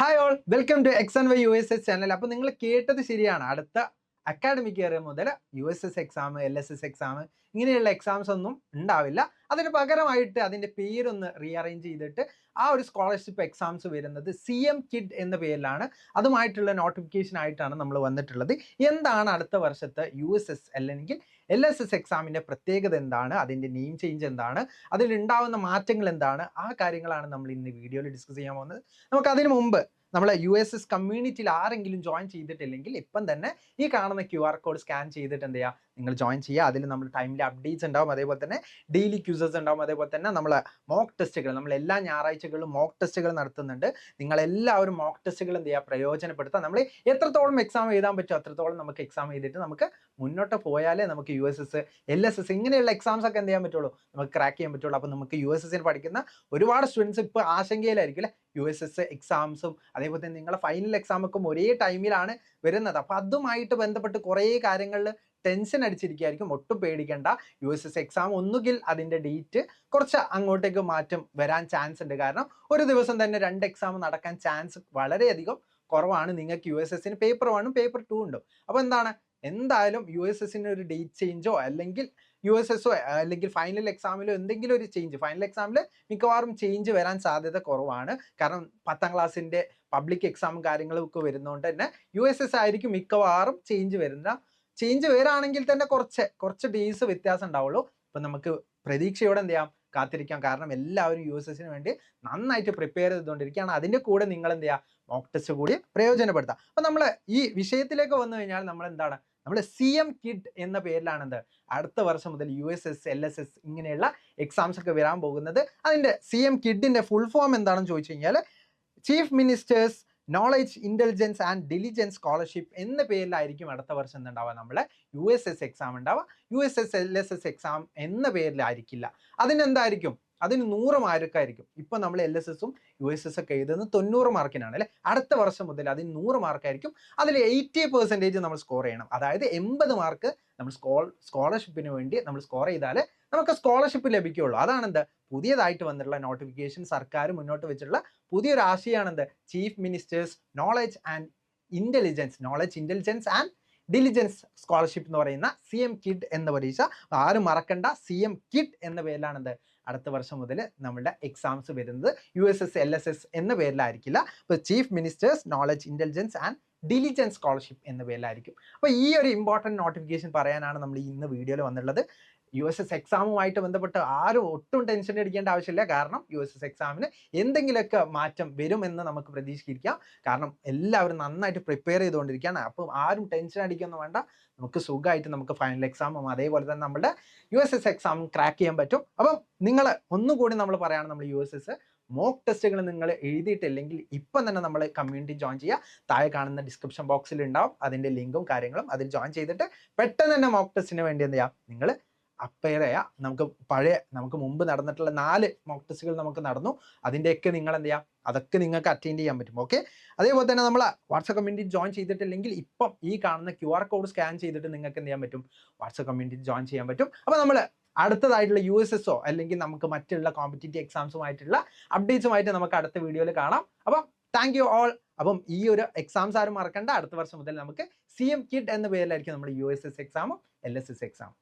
Hi all, welcome to X and Y U S S channel. അപ്പോൾ നിങ്ങൾ കേട്ടത് ശരിയാണ്. അടുത്ത അക്കാഡമിക് ഇയർ മുതൽ U S S exam, LSS exam ഇങ്ങനെയുള്ള എക്സാംസ് ഒന്നും ഉണ്ടാവില്ല. അതിന് പകരമായിട്ട് അതിൻ്റെ പേരൊന്ന് റീഅറേഞ്ച് ചെയ്തിട്ട് ആ ഒരു സ്കോളർഷിപ്പ് എക്സാംസ് വരുന്നത് CM കിഡ് എന്ന പേരിലാണ്. അതുമായിട്ടുള്ള നോട്ടിഫിക്കേഷൻ ആയിട്ടാണ് നമ്മൾ വന്നിട്ടുള്ളത്. എന്താണ് അടുത്ത വർഷത്തെ USS അല്ലെങ്കിൽ LSS എക്സാമിൻ്റെ പ്രത്യേകത എന്താണ്, അതിൻ്റെ നെയിം ചേഞ്ച് എന്താണ്, അതിലുണ്ടാവുന്ന മാറ്റങ്ങൾ എന്താണ്, ആ കാര്യങ്ങളാണ് നമ്മൾ ഇന്ന് വീഡിയോയിൽ ഡിസ്കസ് ചെയ്യാൻ പോകുന്നത്. നമുക്ക് അതിന് മുമ്പ് നമ്മളെ USS കമ്മ്യൂണിറ്റിയിൽ ആരെങ്കിലും ജോയിൻ ചെയ്തിട്ടില്ലെങ്കിൽ ഇപ്പം തന്നെ ഈ കാണുന്ന QR കോഡ് സ്കാൻ ചെയ്തിട്ട് എന്ത് ചെയ്യുക, നിങ്ങൾ ജോയിൻ ചെയ്യുക. അതിൽ നമ്മൾ ടൈമിൽ അപ്ഡേറ്റ്സ് ഉണ്ടാവും, അതേപോലെ തന്നെ ഡെയിലി ക്യൂസസ് ഉണ്ടാവും, അതേപോലെ തന്നെ നമ്മൾ മോക്ക് ടെസ്റ്റുകൾ, നമ്മൾ എല്ലാ ഞായറാഴ്ചകളിലും മോക്ക് ടെസ്റ്റുകൾ നടത്തുന്നുണ്ട്. നിങ്ങളെല്ലാവരും മോക്ക് ടെസ്റ്റുകൾ എന്ത് ചെയ്യുക, പ്രയോജനപ്പെടുത്തുക. നമ്മൾ എത്രത്തോളം എക്സാം എഴുതാൻ പറ്റുമോ അത്രത്തോളം നമുക്ക് എക്സാം എഴുതിയിട്ട് നമുക്ക് മുന്നോട്ട് പോയാലേ നമുക്ക് USS, LSS ഇങ്ങനെയുള്ള എക്സാംസ് ഒക്കെ എന്ത് ചെയ്യാൻ പറ്റുള്ളൂ, നമുക്ക് ക്രാക്ക് ചെയ്യാൻ പറ്റുള്ളൂ. അപ്പോൾ നമുക്ക് USSന് പഠിക്കുന്ന ഒരുപാട് സ്റ്റുഡൻസ് ഇപ്പോൾ ആശങ്കയിലായിരിക്കും അല്ലേ. USS എക്സാംസും അതേപോലെ തന്നെ നിങ്ങളുടെ ഫൈനൽ എക്സാമൊക്കെ ഒരേ ടൈമിലാണ് വരുന്നത്. അപ്പോൾ അതുമായിട്ട് ബന്ധപ്പെട്ട് കുറേ കാര്യങ്ങളിൽ ടെൻഷൻ അടിച്ചിരിക്കുകയായിരിക്കും. ഒട്ടും പേടിക്കേണ്ട. USS എക്സാം ഒന്നുകിൽ അതിൻ്റെ ഡേറ്റ് കുറച്ച് അങ്ങോട്ടേക്ക് മാറ്റം വരാൻ ചാൻസ് ഉണ്ട്. കാരണം ഒരു ദിവസം തന്നെ 2 എക്സാം നടക്കാൻ ചാൻസ് വളരെയധികം കുറവാണ്. നിങ്ങൾക്ക് USSന് പേപ്പർ 1ഉം പേപ്പർ 2 ഉണ്ട്. അപ്പോൾ എന്തായാലും USSന് ഒരു ഡേറ്റ് ചേഞ്ചോ അല്ലെങ്കിൽ USSO അല്ലെങ്കിൽ ഫൈനൽ എക്സാമിലോ എന്തെങ്കിലും ഒരു ചേഞ്ച്, ഫൈനൽ എക്സാമിൽ മിക്കവാറും ചേഞ്ച് വരാൻ സാധ്യത കുറവാണ്. കാരണം 10ാം ക്ലാസ്സിൻ്റെ പബ്ലിക് എക്സാമും കാര്യങ്ങളും ഒക്കെ വരുന്നതുകൊണ്ട് തന്നെ USS ആയിരിക്കും മിക്കവാറും ചേഞ്ച് വരാണെങ്കിൽ തന്നെ കുറച്ച് ഡേയ്സ് വ്യത്യാസം ഉണ്ടാവുള്ളൂ. അപ്പം നമുക്ക് പ്രതീക്ഷയോടെ എന്ത് ചെയ്യാം, കാത്തിരിക്കാം. കാരണം എല്ലാവരും USSന് വേണ്ടി നന്നായിട്ട് പ്രിപ്പയർ ചെയ്തുകൊണ്ടിരിക്കുകയാണ്. അതിൻ്റെ കൂടെ നിങ്ങൾ എന്ത് ചെയ്യുക, മോക്ക് ടെസ്റ്റ് കൂടി പ്രയോജനപ്പെടുത്താം. അപ്പം നമ്മൾ ഈ വിഷയത്തിലേക്ക് വന്നു കഴിഞ്ഞാൽ നമ്മൾ CM കിഡ് എന്ന പേരിലാണ് അടുത്ത വർഷം മുതൽ USS, LSS ഇങ്ങനെയുള്ള എക്സാംസ് ഒക്കെ വരാൻ പോകുന്നത്. അതിൻ്റെ CM കിഡിൻ്റെ ഫുൾ ഫോം എന്താണെന്ന് ചോദിച്ചു കഴിഞ്ഞാൽ chief ministers knowledge intelligence and diligence scholarship എന്ന പേരിലായിരിക്കും അടുത്ത വർഷം എന്തുണ്ടാവുക, നമ്മളെ USS എക്സാം ഉണ്ടാവുക. USS, LSS എക്സാം എന്ന പേരിലായിരിക്കില്ല. അതിനെന്തായിരിക്കും, അതിന് 100 മാർക്കായിരിക്കും. ഇപ്പം നമ്മൾ LSSും USS ഒക്കെ എഴുതുന്നത് 90 മാർക്കിനാണ് അല്ലേ. അടുത്ത വർഷം മുതൽ അതിന് 100 മാർക്കായിരിക്കും. അതിൽ 80% നമ്മൾ സ്കോർ ചെയ്യണം. അതായത് 80 മാർക്ക് നമ്മൾ സ്കോളർഷിപ്പിന് വേണ്ടി നമ്മൾ സ്കോർ ചെയ്താൽ നമുക്ക് സ്കോളർഷിപ്പ് ലഭിക്കുകയുള്ളൂ. അതാണ് പുതിയതായിട്ട് വന്നിട്ടുള്ള നോട്ടിഫിക്കേഷൻ. സർക്കാർ മുന്നോട്ട് വെച്ചിട്ടുള്ള പുതിയൊരു ആശയമാണ് chief ministers knowledge intelligence and diligence scholarship എന്ന് പറയുന്ന CM കിഡ് എന്ന പരീക്ഷ. ആരും മറക്കണ്ട, CM കിഡ് എന്ന പേരിലാണ് അടുത്ത വർഷം മുതൽ നമ്മുടെ എക്സാംസ് വരുന്നത്. USS, LSS എന്ന പേരിലായിരിക്കില്ല. ഇപ്പോൾ chief ministers knowledge intelligence and diligence scholarship എന്ന പേരിലായിരിക്കും. അപ്പോൾ ഈ ഒരു ഇമ്പോർട്ടൻറ്റ് നോട്ടിഫിക്കേഷൻ പറയാനാണ് നമ്മൾ ഇന്ന് വീഡിയോയിൽ വന്നിട്ടുള്ളത്. USS എക്സാമുമായിട്ട് ബന്ധപ്പെട്ട് ആരും ഒട്ടും ടെൻഷൻ അടിക്കേണ്ട ആവശ്യമില്ല. കാരണം USS എക്സാമിന് എന്തെങ്കിലുമൊക്കെ മാറ്റം വരുമെന്ന് നമുക്ക് പ്രതീക്ഷിക്കാം. കാരണം എല്ലാവരും നന്നായിട്ട് പ്രിപ്പയർ ചെയ്തുകൊണ്ടിരിക്കുകയാണ്. അപ്പം ആരും ടെൻഷൻ അടിക്കൊന്നും വേണ്ട. നമുക്ക് സുഖമായിട്ട് നമുക്ക് ഫൈനൽ എക്സാമും അതേപോലെ തന്നെ നമ്മുടെ USS എക്സാമും ക്രാക്ക് ചെയ്യാൻ പറ്റും. അപ്പം നിങ്ങൾ ഒന്നുകൂടി നമ്മൾ പറയുകയാണ്, നമ്മൾ USS മോക്ക് ടെസ്റ്റുകൾ നിങ്ങൾ എഴുതിയിട്ടില്ലെങ്കിൽ ഇപ്പം തന്നെ നമ്മൾ കമ്മ്യൂണിറ്റി ജോയിൻ ചെയ്യുക. താഴെ കാണുന്ന ഡിസ്ക്രിപ്ഷൻ ബോക്സിൽ ഉണ്ടാവും അതിൻ്റെ ലിങ്കും കാര്യങ്ങളും. അതിൽ ജോയിൻ ചെയ്തിട്ട് പെട്ടെന്ന് തന്നെ മോക്ക് ടെസ്റ്റിന് വേണ്ടി എന്ത് ചെയ്യാം, നിങ്ങൾ അപ്പയർ ചെയ്യാം. നമുക്ക് മുമ്പ് നടന്നിട്ടുള്ള 4 മോക്ക് ടെസ്റ്റുകൾ നമുക്ക് നടന്നു. അതിൻ്റെയൊക്കെ നിങ്ങൾ എന്ത് ചെയ്യാം, അതൊക്കെ നിങ്ങൾക്ക് അറ്റൻഡ് ചെയ്യാൻ പറ്റും. ഓക്കെ. അതേപോലെ തന്നെ നമ്മൾ വാട്സപ്പ് കമ്മ്യൂണിറ്റി ജോയിൻ ചെയ്തിട്ടില്ലെങ്കിൽ ഇപ്പം ഈ കാണുന്ന QR കോഡ് സ്കാൻ ചെയ്തിട്ട് നിങ്ങൾക്ക് എന്ത് ചെയ്യാൻ പറ്റും, വാട്സപ്പ് കമ്മ്യൂണിറ്റി ജോയിൻ ചെയ്യാൻ പറ്റും. അപ്പോൾ നമ്മൾ അടുത്തതായിട്ടുള്ള USSO അല്ലെങ്കിൽ നമുക്ക് മറ്റുള്ള കോമ്പറ്റേറ്റീവ് എക്സാംസുമായിട്ടുള്ള അപ്ഡേറ്റ്സുമായിട്ട് നമുക്ക് അടുത്ത വീഡിയോയിൽ കാണാം. അപ്പം താങ്ക് യു ഓൾ. അപ്പം ഈ ഒരു എക്സാംസ് ആരും മറക്കണ്ട. അടുത്ത വർഷം മുതൽ നമുക്ക് CM കിഡ് എന്ന പേരിലായിരിക്കും നമ്മൾ USS എക്സാമും LSS എക്സാമും.